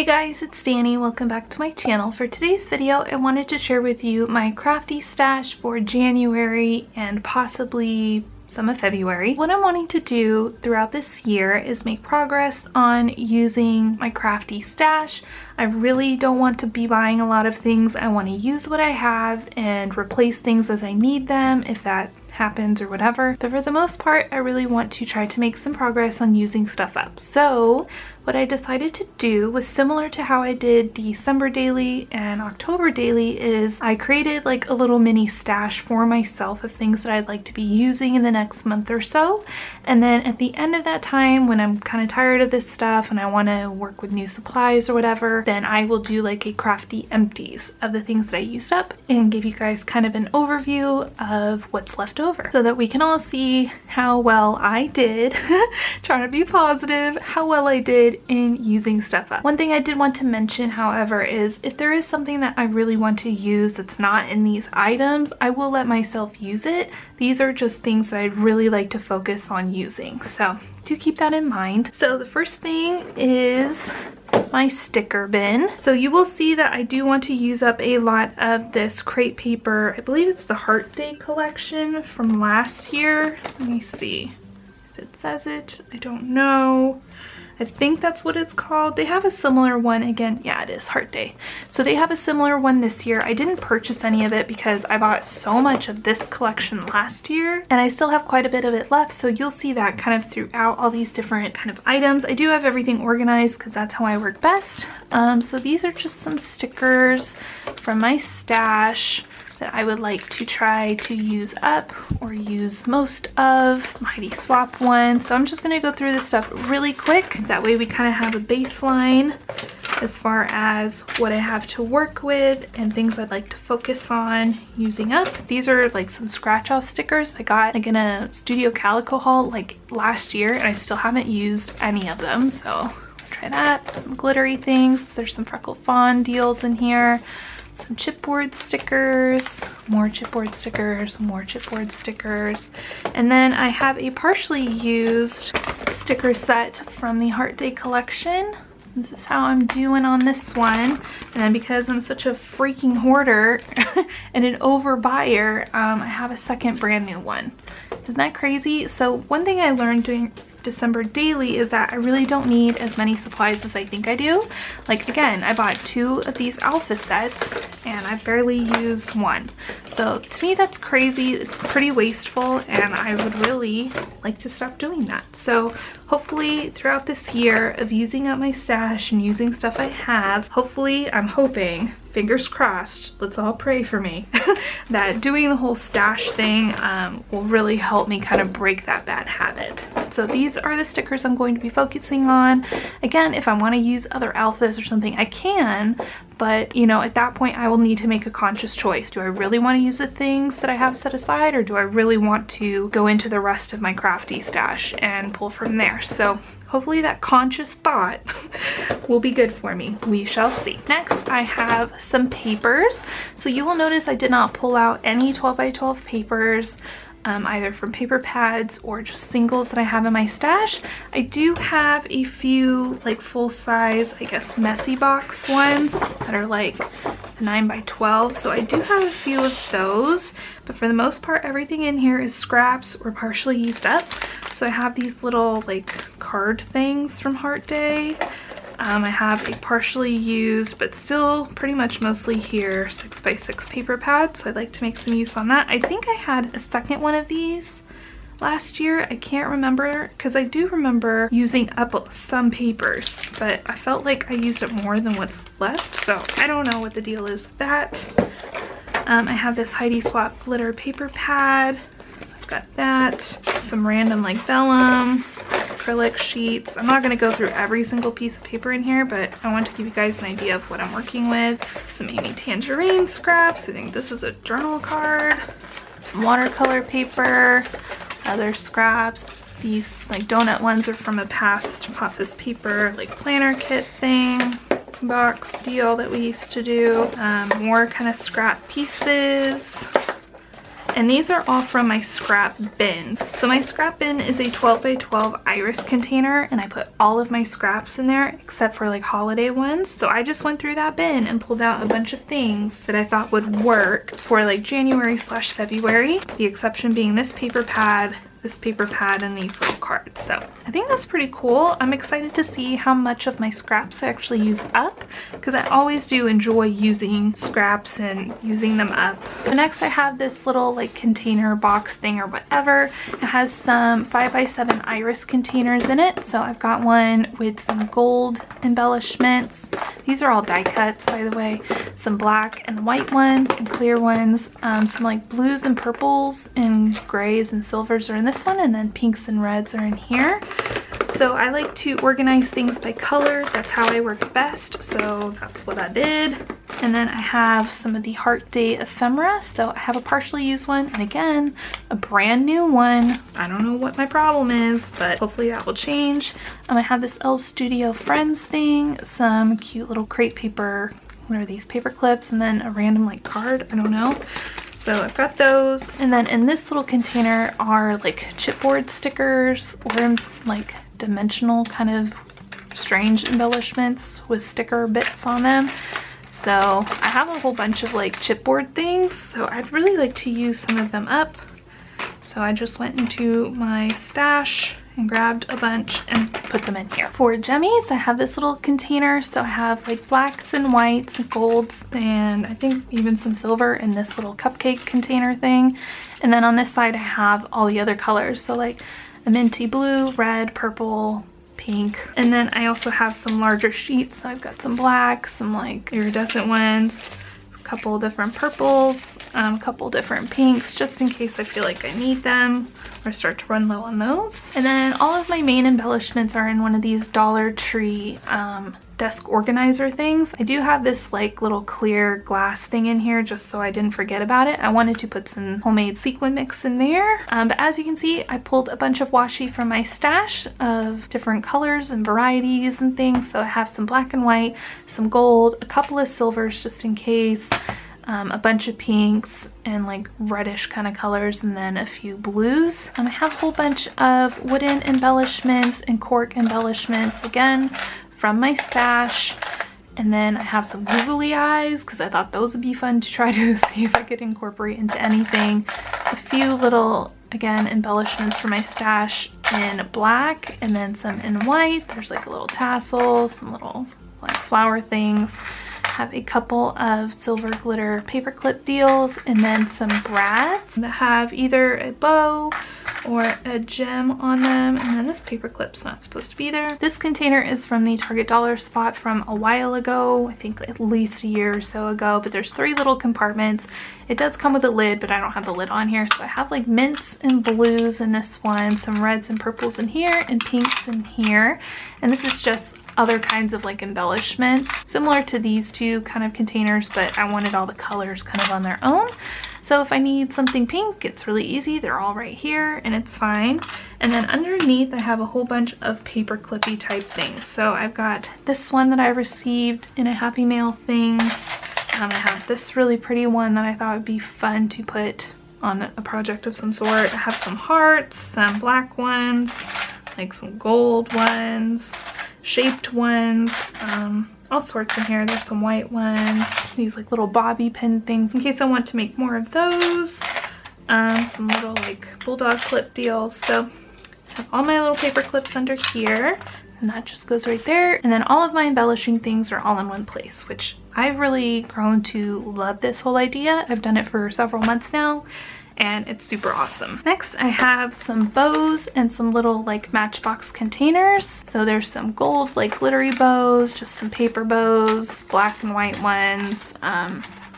Hey guys, it's Danny. Welcome back to my channel. For today's video, I wanted to share with you my crafty stash for January and possibly some of February. What I'm wanting to do throughout this year is make progress on using my crafty stash. I really don't want to be buying a lot of things. I want to use what I have and replace things as I need them, if that happens or whatever. But for the most part, I really want to try to make some progress on using stuff up. So what I decided to do was similar to how I did December daily and October daily, is I created like a little mini stash for myself of things that I'd like to be using in the next month or so. And then at the end of that time, when I'm kind of tired of this stuff and I want to work with new supplies or whatever, then I will do like a crafty empties of the things that I used up and give you guys kind of an overview of what's left over so that we can all see how well I did, trying to be positive, how well I did in using stuff up. One thing I did want to mention, however, is if there is something that I really want to use that's not in these items, I will let myself use it. These are just things that I'd really like to focus on using, so do keep that in mind. So the first thing is my sticker bin. So you will see that I do want to use up a lot of this crepe paper. I believe it's the Heart Day collection from last year. Let me see if it says it. I don't know. I think that's what it's called. They have a similar one again. Yeah, it is Heart Day. So they have a similar one this year. I didn't purchase any of it because I bought so much of this collection last year and I still have quite a bit of it left. So you'll see that kind of throughout all these different kind of items. I do have everything organized because that's how I work best. So these are just some stickers from my stash that I would like to try to use up or use most of. Mighty swap one. So I'm just gonna go through this stuff really quick. That way we kind of have a baseline as far as what I have to work with and things I'd like to focus on using up. These are like some scratch off stickers I got like in a Studio Calico haul like last year and I still haven't used any of them. So try that. Some glittery things. There's some Freckle Fawn deals in here. Some chipboard stickers, more chipboard stickers, more chipboard stickers. And then I have a partially used sticker set from the Heart Day collection. This is how I'm doing on this one. And then because I'm such a freaking hoarder and an overbuyer, I have a second brand new one. Isn't that crazy? So one thing I learned doing December daily is that I really don't need as many supplies as I think I do. Like again, I bought 2 of these alpha sets and I barely used one. So to me that's crazy. It's pretty wasteful and I would really like to stop doing that. So hopefully throughout this year of using up my stash and using stuff I have, hopefully, I'm hoping, fingers crossed, let's all pray for me, that doing the whole stash thing will really help me kind of break that bad habit. So these are the stickers I'm going to be focusing on. Again, if I want to use other alphas or something, I can, but you know, at that point I will need to make a conscious choice. Do I really want to use the things that I have set aside, or do I really want to go into the rest of my crafty stash and pull from there? So hopefully that conscious thought will be good for me. We shall see. Next, I have some papers. So you will notice I did not pull out any 12 by 12 papers, either from paper pads or just singles that I have in my stash. I do have a few like full size, I guess, messy box ones that are like 9 by 12. So I do have a few of those, but for the most part, everything in here is scraps or partially used up. So I have these little like card things from Heart Day. I have a partially used, but still pretty much mostly here, 6 by 6 paper pad. So I'd like to make some use on that. I think I had a second one of these last year. I can't remember because I do remember using up some papers, but I felt like I used up more than what's left. So I don't know what the deal is with that. I have this Heidi Swap glitter paper pad. So I've got that, some random like vellum, acrylic sheets. I'm not going to go through every single piece of paper in here, but I want to give you guys an idea of what I'm working with. Some Amy Tangerine scraps. I think this is a journal card. Some watercolor paper, other scraps. These like donut ones are from a past PopFizzPaper like planner kit thing. Box deal that we used to do. More kind of scrap pieces. And these are all from my scrap bin. So my scrap bin is a 12 by 12 iris container, and I put all of my scraps in there except for like holiday ones. So I just went through that bin and pulled out a bunch of things that I thought would work for like January/February. The exception being this paper pad, and these little cards. So I think that's pretty cool. I'm excited to see how much of my scraps I actually use up, because I always do enjoy using scraps and using them up. So next I have this little like container box thing or whatever. It has some 5 by 7 iris containers in it. So I've got one with some gold embellishments. These are all die cuts, by the way. Some black and white ones and clear ones. Some like blues and purples and grays and silvers are in this one, and then pinks and reds are in here. So I like to organize things by color. That's how I work best. So that's what I did. And then I have some of the Heart Day ephemera. So I have a partially used one, and again, a brand new one. I don't know what my problem is, but hopefully that will change. I have this Elle Studio Friends thing, some cute little crepe paper, what are these, paper clips, and then a random like card, I don't know. So I've got those, and then in this little container are like chipboard stickers or like dimensional kind of strange embellishments with sticker bits on them. So I have a whole bunch of like chipboard things, so I'd really like to use some of them up. So I just went into my stash and grabbed a bunch and put them in here. For jemmies, I have this little container. So I have like blacks and whites, golds, and I think even some silver in this little cupcake container thing. And then on this side, I have all the other colors. So like a minty blue, red, purple, pink. And then I also have some larger sheets. So I've got some blacks, some like iridescent ones, couple different purples, a couple different pinks, just in case I feel like I need them or start to run low on those. And then all of my main embellishments are in one of these Dollar Tree desk organizer things. I do have this like little clear glass thing in here just so I didn't forget about it. I wanted to put some homemade sequin mix in there. But as you can see, I pulled a bunch of washi from my stash of different colors and varieties and things. So I have some black and white, some gold, a couple of silvers just in case, a bunch of pinks and like reddish kind of colors, and then a few blues. I have a whole bunch of wooden embellishments and cork embellishments, again, from my stash. And then I have some googly eyes because I thought those would be fun to try to see if I could incorporate into anything. A few little, again, embellishments for my stash in black, and then some in white. There's like a little tassel, some little like flower things. Have a couple of silver glitter paper clip deals, and then some brads that have either a bow or a gem on them. And then this paper clip's not supposed to be there. This container is from the Target dollar spot from a while ago, I think at least a year or so ago, but there's 3 little compartments. It does come with a lid, but I don't have the lid on here. So I have like mints and blues in this one, some reds and purples in here, and pinks in here. And this is just other kinds of like embellishments similar to these 2 kind of containers, but I wanted all the colors kind of on their own. So if I need something pink, it's really easy. They're all right here and it's fine. And then underneath I have a whole bunch of paper clippy type things. So I've got this one that I received in a Happy Mail thing. I have this really pretty one that I thought would be fun to put on a project of some sort. I have some hearts, some black ones, like some gold ones, shaped ones, all sorts in here. There's some white ones, these like little bobby pin things in case I want to make more of those. Some little like bulldog clip deals. So I have all my little paper clips under here, and that just goes right there. And then all of my embellishing things are all in one place, which I've really grown to love this whole idea. I've done it for several months now, and it's super awesome. Next, I have some bows and some little like Matchbox containers. So there's some gold like glittery bows, just some paper bows, black and white ones.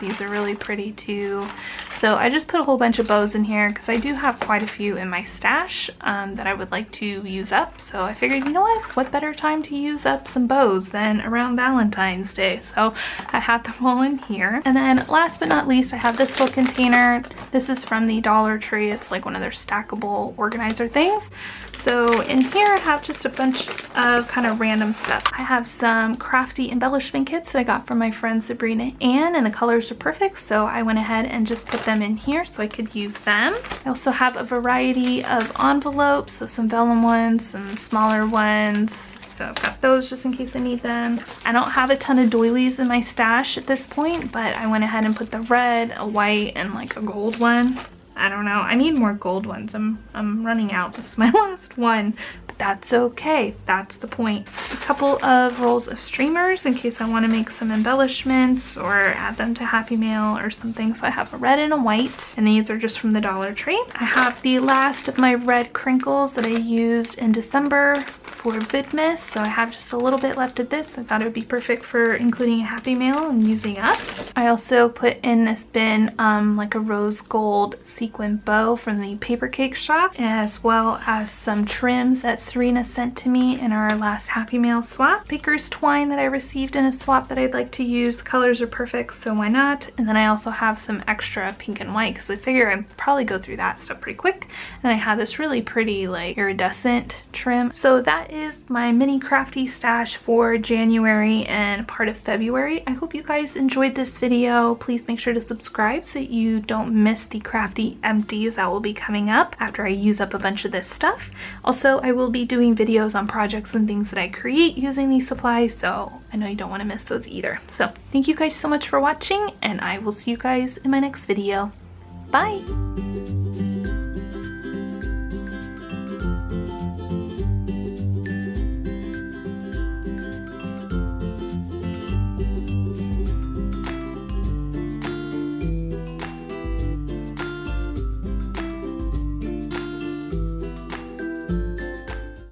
These are really pretty too. So I just put a whole bunch of bows in here because I do have quite a few in my stash that I would like to use up. So I figured, you know what better time to use up some bows than around Valentine's Day. So I had them all in here. And then last but not least, I have this little container. This is from the Dollar Tree. It's like one of their stackable organizer things. So in here I have just a bunch of kind of random stuff. I have some crafty embellishment kits that I got from my friend Sabrina Ann, and the colors are perfect, so I went ahead and just put them in here so I could use them. I also have a variety of envelopes, so some vellum ones, some smaller ones. So I've got those just in case I need them. I don't have a ton of doilies in my stash at this point, but I went ahead and put the red, a white, and like a gold one. I don't know. I need more gold ones. I'm running out. This is my last one, but that's okay. That's the point. A couple of rolls of streamers in case I want to make some embellishments or add them to Happy Mail or something. So I have a red and a white, and these are just from the Dollar Tree. I have the last of my red crinkles that I used in December for Vidmas, so I have just a little bit left of this. I thought it would be perfect for including a Happy Mail and using up. I also put in this bin like a rose gold sequin bow from the paper cake shop, as well as some trims that Serena sent to me in our last Happy Mail swap. Baker's twine that I received in a swap that I'd like to use. The colors are perfect, so why not? And then I also have some extra pink and white because I figure I'd probably go through that stuff pretty quick. And I have this really pretty like iridescent trim. So that is my mini crafty stash for January and part of February. I hope you guys enjoyed this video. Please make sure to subscribe so you don't miss the crafty empties that will be coming up after I use up a bunch of this stuff. Also, I will be doing videos on projects and things that I create using these supplies, so I know you don't want to miss those either. So thank you guys so much for watching, and I will see you guys in my next video. Bye!